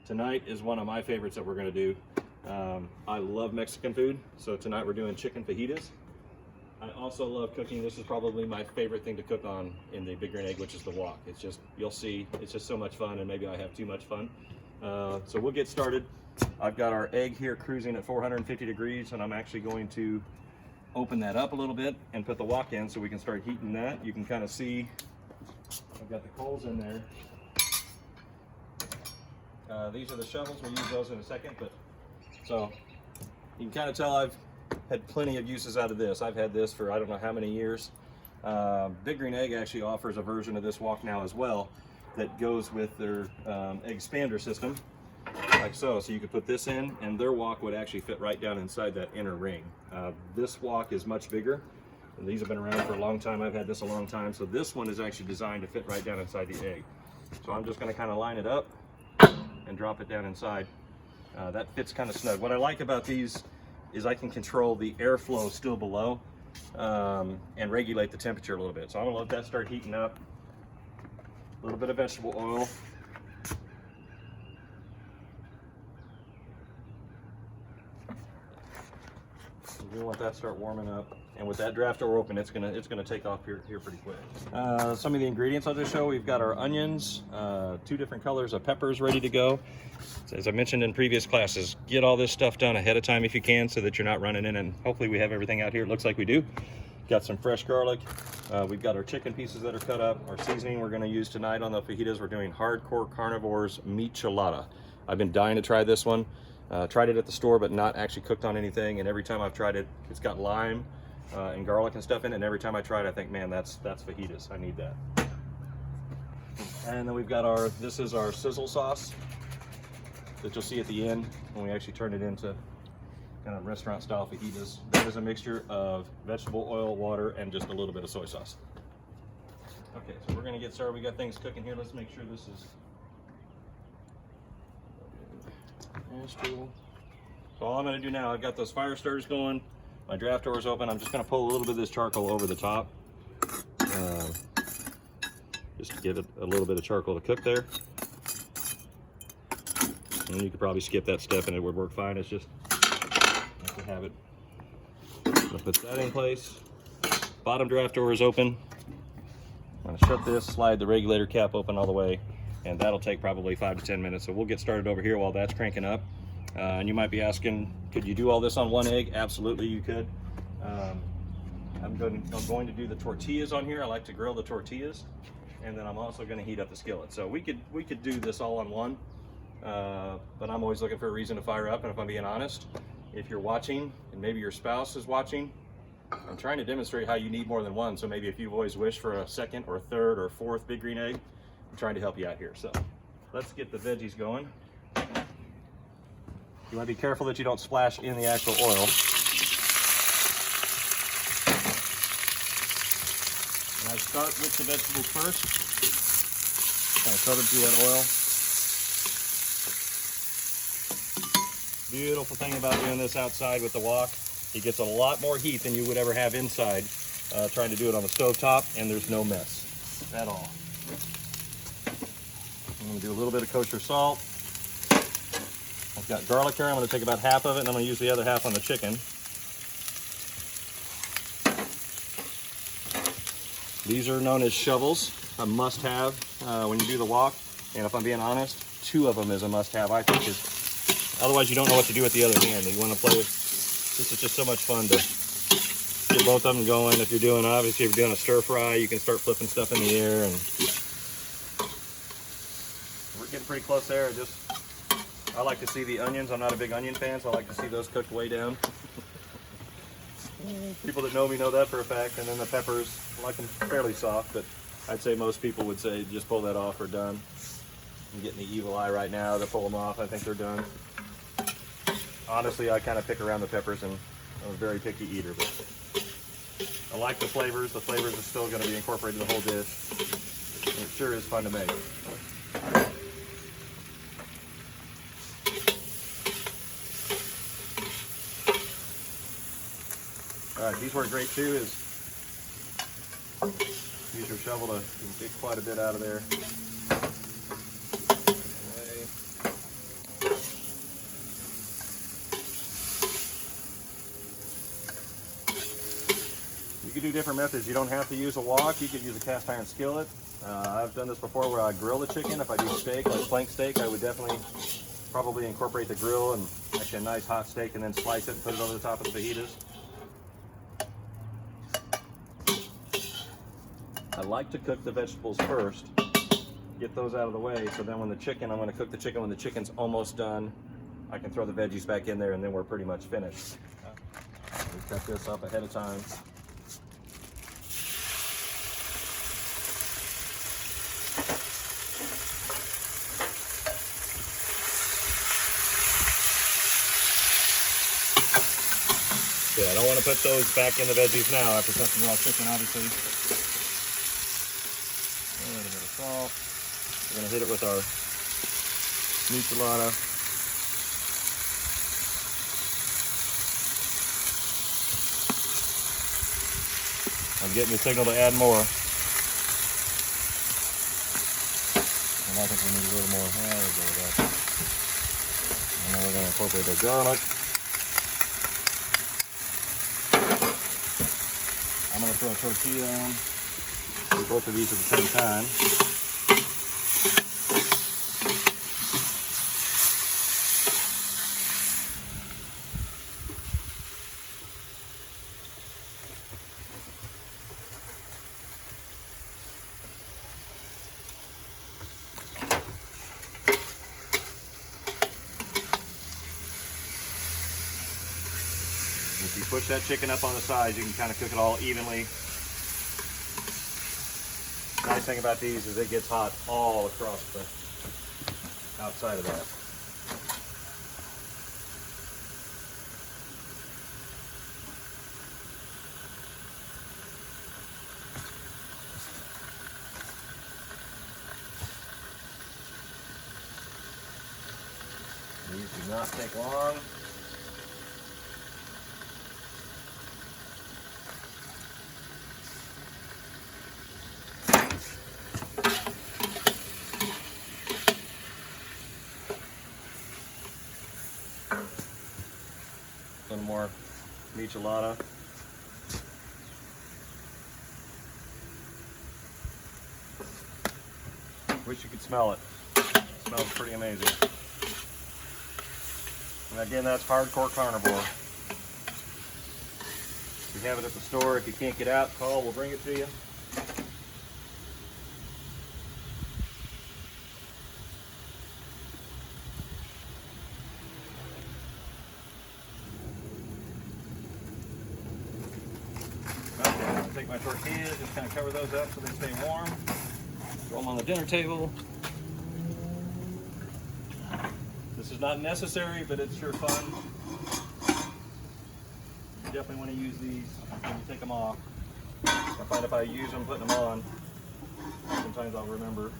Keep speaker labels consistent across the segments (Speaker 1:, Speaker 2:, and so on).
Speaker 1: Tonight is one of my favorites that we're gonna do. I love Mexican food, so tonight we're doing chicken fajitas. I also love cooking. This is probably my favorite thing to cook on in the big green egg, which is the wok. It's just, you'll see, it's just so much fun, and maybe I have too much fun. So we'll get started. I've got our egg here cruising at 450 degrees, and I'm actually going to open that up a little bit and put the wok in so we can start heating that. You can kind of see I've got the coals in there. These are the shovels. We'll use those in a second, but so you can kind of tell I've had plenty of uses out of this. I've had this for I don't know how many years. Big Green Egg actually offers a version of this wok now as well that goes with their egg expander system, like so. So you could put this in, and their wok would actually fit right down inside that inner ring. This wok is much bigger, and these have been around for a long time. I've had this a long time, so this one is actually designed to fit right down inside the egg. So I'm just going to kind of line it up and drop it down inside. That fits kind of snug. What I like about these is I can control the airflow still below and regulate the temperature a little bit. So I'm gonna let that start heating up. A little bit of vegetable oil. You want that to start warming up. And with that draft door open, it's gonna take off here pretty quick. Some of the ingredients I'll just show. We've got our onions, 2 different colors of peppers ready to go. So as I mentioned in previous classes, get all this stuff done ahead of time if you can, so that you're not running in, and hopefully we have everything out here. It looks like we do. Got some fresh garlic. We've got our chicken pieces that are cut up. Our seasoning we're gonna use tonight on the fajitas. We're doing Hardcore Carnivores Meat Chelada. I've been dying to try this one. Tried it at the store, but not actually cooked on anything. And every time I've tried it, it's got lime and garlic and stuff in it. And every time I try it, I think, man, that's fajitas. I need that. And then we've got this is our sizzle sauce that you'll see at the end when we actually turn it into kind of restaurant style fajitas. That is a mixture of vegetable oil, water, and just a little bit of soy sauce. Okay, so we're gonna get started. We got things cooking here. Let's make sure this is cool. So all I'm going to do now, I've got those fire starters going, my draft door is open. I'm just going to pull a little bit of this charcoal over the top, just to give it a little bit of charcoal to cook there. And you could probably skip that step and it would work fine. It's just nice to have it. I'm going to put that in place. Bottom draft door is open. I'm going to shut this, slide the regulator cap open all the way, and that'll take probably 5 to 10 minutes. So we'll get started over here while that's cranking up. And you might be asking, could you do all this on one egg? Absolutely, you could. I'm going to do the tortillas on here. I like to grill the tortillas, and then I'm also going to heat up the skillet. So we could do this all on one, but I'm always looking for a reason to fire up. And if I'm being honest, if you're watching, and maybe your spouse is watching, I'm trying to demonstrate how you need more than one. So maybe if you've always wished for a second or third or fourth big green egg, I'm trying to help you out here. So let's get the veggies going. You want to be careful that you don't splash in the actual oil. And I start with the vegetables first. Kind of coat them through that oil. Beautiful thing about doing this outside with the wok, it gets a lot more heat than you would ever have inside trying to do it on the stove top, and there's no mess at all. I'm going to do a little bit of kosher salt. I've got garlic here. I'm going to take about half of it, and I'm going to use the other half on the chicken. These are known as shovels, a must-have when you do the wok. And if I'm being honest, 2 of them is a must-have, I think. Otherwise, you don't know what to do with the other hand. You want to play with. This is just so much fun to get both of them going. If you're doing, obviously, if you're doing a stir fry, you can start flipping stuff in the air. And we're getting pretty close there. I like to see the onions. I'm not a big onion fan, so I like to see those cooked way down. People that know me know that for a fact. And then the peppers, I like them fairly soft, but I'd say most people would say just pull that off or done. I'm getting the evil eye right now to pull them off. I think they're done. Honestly, I kind of pick around the peppers, and I'm a very picky eater, but I like the flavors. The flavors are still going to be incorporated in the whole dish. And it sure is fun to make. All right, these work great too. Use your shovel to get quite a bit out of there. could do different methods. You don't have to use a wok. You could use a cast iron skillet. I've done this before where I grill the chicken. If I do steak, like flank steak, I would definitely probably incorporate the grill and actually a nice hot steak and then slice it and put it over the top of the fajitas. I like to cook the vegetables first, get those out of the way, so then when the chicken, I'm going to cook the chicken when the chicken's almost done. I can throw the veggies back in there and then we're pretty much finished. We cut this up ahead of time. Yeah, I don't want to put those back in the veggies now after cooking raw chicken, obviously. A little bit of salt. We're going to hit it with our michelada. I'm getting the signal to add more. And I think we need a little more. There we go with that. And then we're going to incorporate our garlic. I'm going to throw a tortilla on. Do both of these at the same time. If you push that chicken up on the sides, you can kind of cook it all evenly. Nice thing about these is it gets hot all across the outside of that. These do not take long. A little more michelada. Wish you could smell it. It smells pretty amazing. And again, that's hardcore carnivore. If you have it at the store, if you can't get out, call, we'll bring it to you. Take my tortillas, just kind of cover those up so they stay warm. Throw them on the dinner table. This is not necessary, but it's sure fun. You definitely want to use these when you take them off. I find if I use them putting them on, sometimes I'll remember.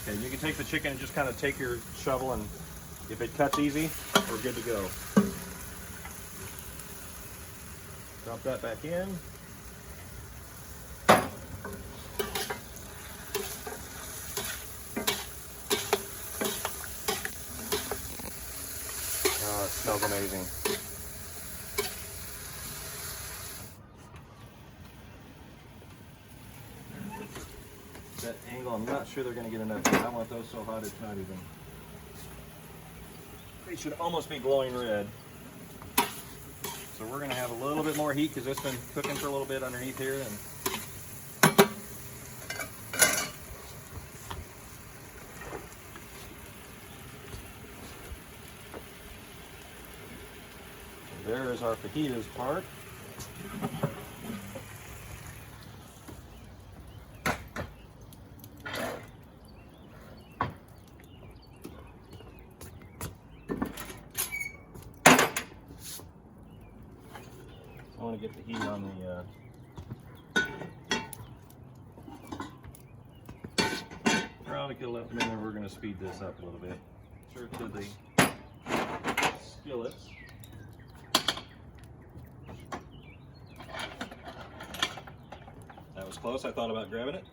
Speaker 1: Okay, you can take the chicken and just kind of take your shovel, and if it cuts easy, we're good to go. Drop that back in. Oh, it smells amazing. That angle, I'm not sure they're going to get enough. I want those so hot it's not even. They should almost be glowing red. So we're going to have a little bit more heat because it's been cooking for a little bit underneath here. And there is our fajitas part. I want to get the heat on the probably could have left them in there. We're going to speed this up a little bit. Sure to the skillets. That was close. I thought about grabbing it.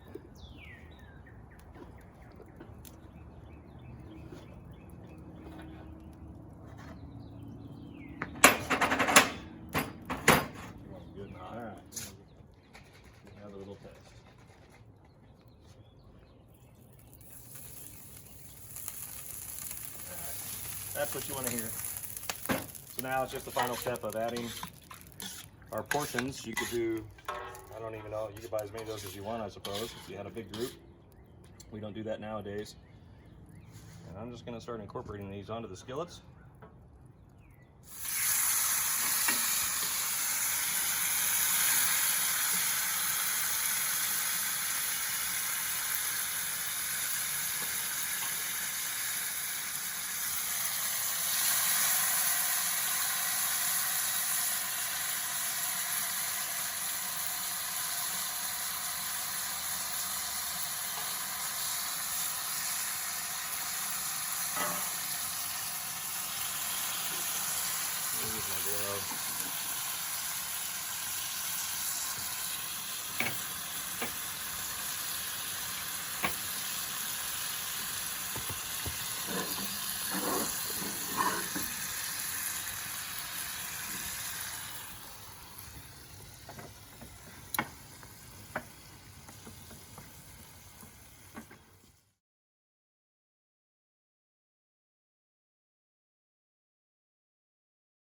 Speaker 1: a little test. All right. That's what you want to hear. So now it's just the final step of adding our portions. You could do, I don't even know, you could buy as many of those as you want, I suppose, if you had a big group. We don't do that nowadays. And I'm just going to start incorporating these onto the skillets. Use my glove.